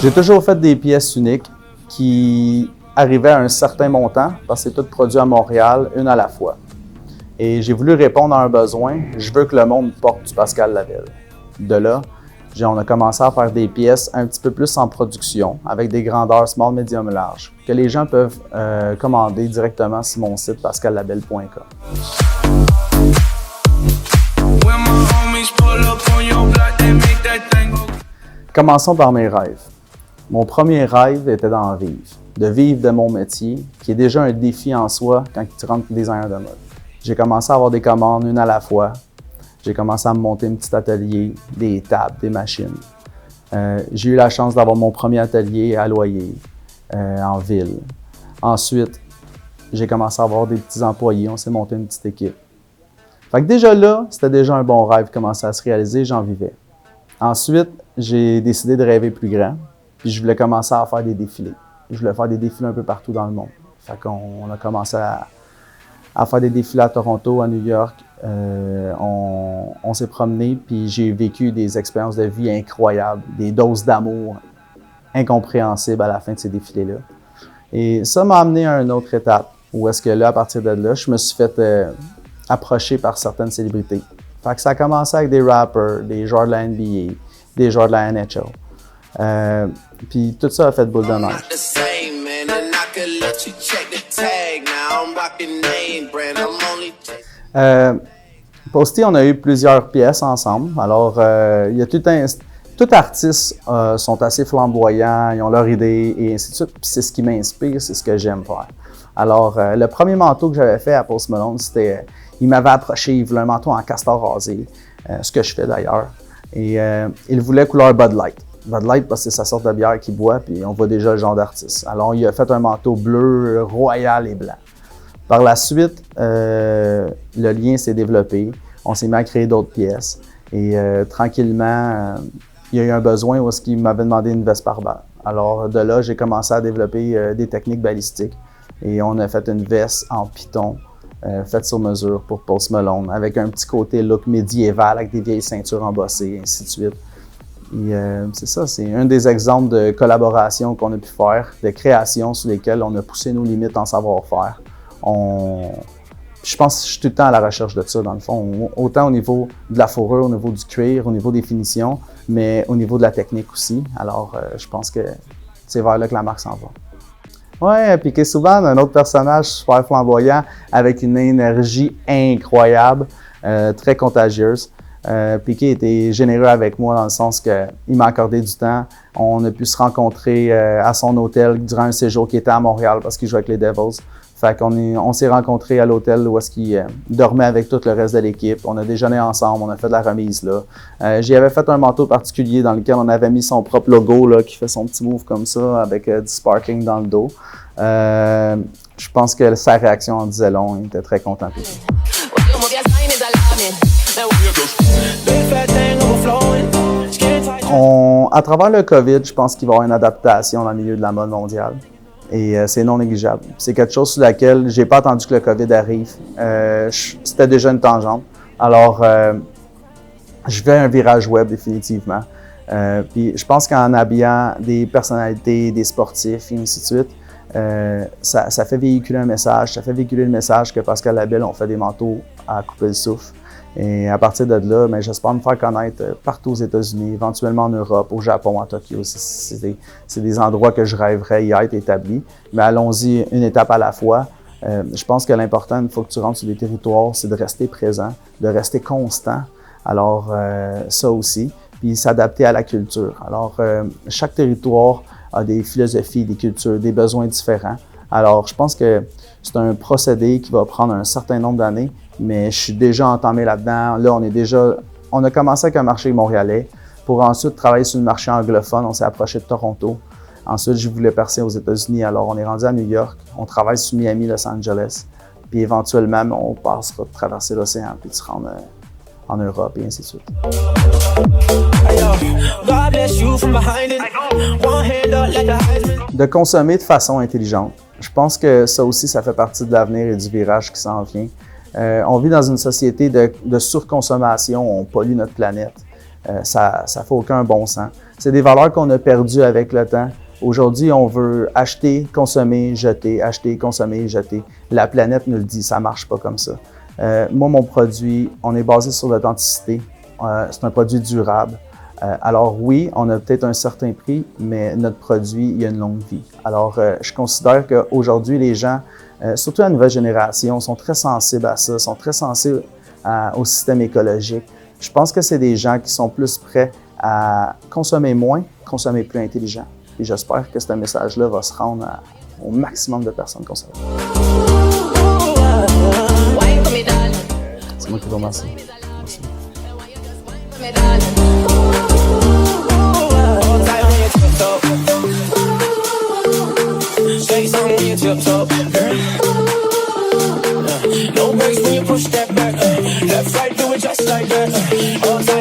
J'ai toujours fait des pièces uniques qui arrivaient à un certain montant parce que c'est tout produit à Montréal, une à la fois. Et j'ai voulu répondre à un besoin. Je veux que le monde porte du Pascal Labelle. De là, on a commencé à faire des pièces un petit peu plus en production, avec des grandeurs small, medium, large, que les gens peuvent commander directement sur mon site pascallabelle.com. Commençons par mes rêves. Mon premier rêve était d'en vivre, de vivre de mon métier, qui est déjà un défi en soi quand tu rentres designer de mode. J'ai commencé à avoir des commandes une à la fois. J'ai commencé à me monter un petit atelier, des tables, des machines. J'ai eu la chance d'avoir mon premier atelier à loyer, en ville. Ensuite, j'ai commencé à avoir des petits employés, on s'est monté une petite équipe. Fait que déjà là, c'était déjà un bon rêve qui commençait à se réaliser, j'en vivais. Ensuite, j'ai décidé de rêver plus grand, puis je voulais commencer à faire des défilés. Je voulais faire des défilés un peu partout dans le monde. Fait qu'on a commencé à faire des défilés à Toronto, à New York. On s'est promené, puis j'ai vécu des expériences de vie incroyables, des doses d'amour incompréhensibles à la fin de ces défilés-là. Et ça m'a amené à une autre étape, où est-ce que là, à partir de là, je me suis fait approcher par certaines célébrités. Fait que ça a commencé avec des rappers, des joueurs de la NBA, des joueurs de la NHL. Puis tout ça a fait boule de neige. Posty, on a eu plusieurs pièces ensemble. Alors, il y a tout artistes sont assez flamboyants, ils ont leur idée et ainsi de suite. Puis c'est ce qui m'inspire, c'est ce que j'aime faire. Alors, le premier manteau que j'avais fait à Post Malone, c'était, il m'avait approché, il voulait un manteau en castor rasé, ce que je fais d'ailleurs. Et il voulait couleur Bud Light. Bud Light parce que c'est sa sorte de bière qu'il boit, puis on voit déjà le genre d'artiste. Alors, il a fait un manteau bleu, royal et blanc. Par la suite, le lien s'est développé. On s'est mis à créer d'autres pièces. Et tranquillement, il y a eu un besoin où il m'avait demandé une veste par balle. Alors, de là, j'ai commencé à développer des techniques balistiques. Et on a fait une veste en python, faite sur mesure pour Post Malone, avec un petit côté look médiéval, avec des vieilles ceintures embossées, et ainsi de suite. Et c'est ça, c'est un des exemples de collaboration qu'on a pu faire, de créations sur lesquelles on a poussé nos limites en savoir-faire. Je pense que je suis tout le temps à la recherche de ça, dans le fond, autant au niveau de la fourrure, au niveau du cuir, au niveau des finitions, mais au niveau de la technique aussi. Alors, je pense que c'est vers là que la marque s'en va. Ouais, Piqué Souban, un autre personnage super flamboyant, avec une énergie incroyable, très contagieuse. Piqué était généreux avec moi dans le sens qu'il m'a accordé du temps. On a pu se rencontrer à son hôtel durant un séjour qui était à Montréal parce qu'il jouait avec les Devils. Fait qu'on s'est rencontrés à l'hôtel où est-ce qu'il dormait avec tout le reste de l'équipe. On a déjeuné ensemble, on a fait de la remise là. J'y avais fait un manteau particulier dans lequel on avait mis son propre logo là, qui fait son petit move comme ça avec du sparkling dans le dos. Je pense que sa réaction en disait long, il était très content. À travers le COVID, je pense qu'il va y avoir une adaptation dans le milieu de la mode mondiale. Et c'est non négligeable. C'est quelque chose sur laquelle j'ai pas attendu que le COVID arrive. C'était déjà une tangente. Alors, je fais un virage web définitivement. Puis je pense qu'en habillant des personnalités, des sportifs et ainsi de suite, ça fait véhiculer un message. Ça fait véhiculer le message que Pascal Labelle, on fait des manteaux à couper le souffle. Et à partir de là, j'espère me faire connaître partout aux États-Unis, éventuellement en Europe, au Japon, à Tokyo. C'est des endroits que je rêverais y être établis. Mais allons-y une étape à la fois. Je pense que l'important, une fois que tu rentres sur des territoires, c'est de rester présent, de rester constant. Alors, ça aussi. Puis s'adapter à la culture. Alors, chaque territoire a des philosophies, des cultures, des besoins différents. Alors, je pense que c'est un procédé qui va prendre un certain nombre d'années, mais je suis déjà entamé là-dedans. Là, on a commencé avec un marché montréalais pour ensuite travailler sur le marché anglophone. On s'est approché de Toronto. Ensuite, je voulais percer aux États-Unis. Alors, on est rendu à New York. On travaille sur Miami, Los Angeles. Puis éventuellement, on passera de traverser l'océan puis de se rendre en Europe et ainsi de suite. de consommer de façon intelligente. Je pense que ça aussi, ça fait partie de l'avenir et du virage qui s'en vient. On vit dans une société de surconsommation, on pollue notre planète. Ça ne fait aucun bon sens. C'est des valeurs qu'on a perdues avec le temps. Aujourd'hui, on veut acheter, consommer, jeter, acheter, consommer, jeter. La planète nous le dit, ça ne marche pas comme ça. Moi, mon produit, on est basé sur l'authenticité. C'est un produit durable. Alors oui, on a peut-être un certain prix, mais notre produit, il a une longue vie. Alors, je considère qu'aujourd'hui, les gens, surtout la nouvelle génération, sont très sensibles à ça, sont très sensibles au système écologique. Je pense que c'est des gens qui sont plus prêts à consommer moins, consommer plus intelligent. Et j'espère que ce message-là va se rendre au maximum de personnes concernées. C'est moi qui vous remercie. Merci. No breaks when you push that back. Left, right, do it just like that. All time.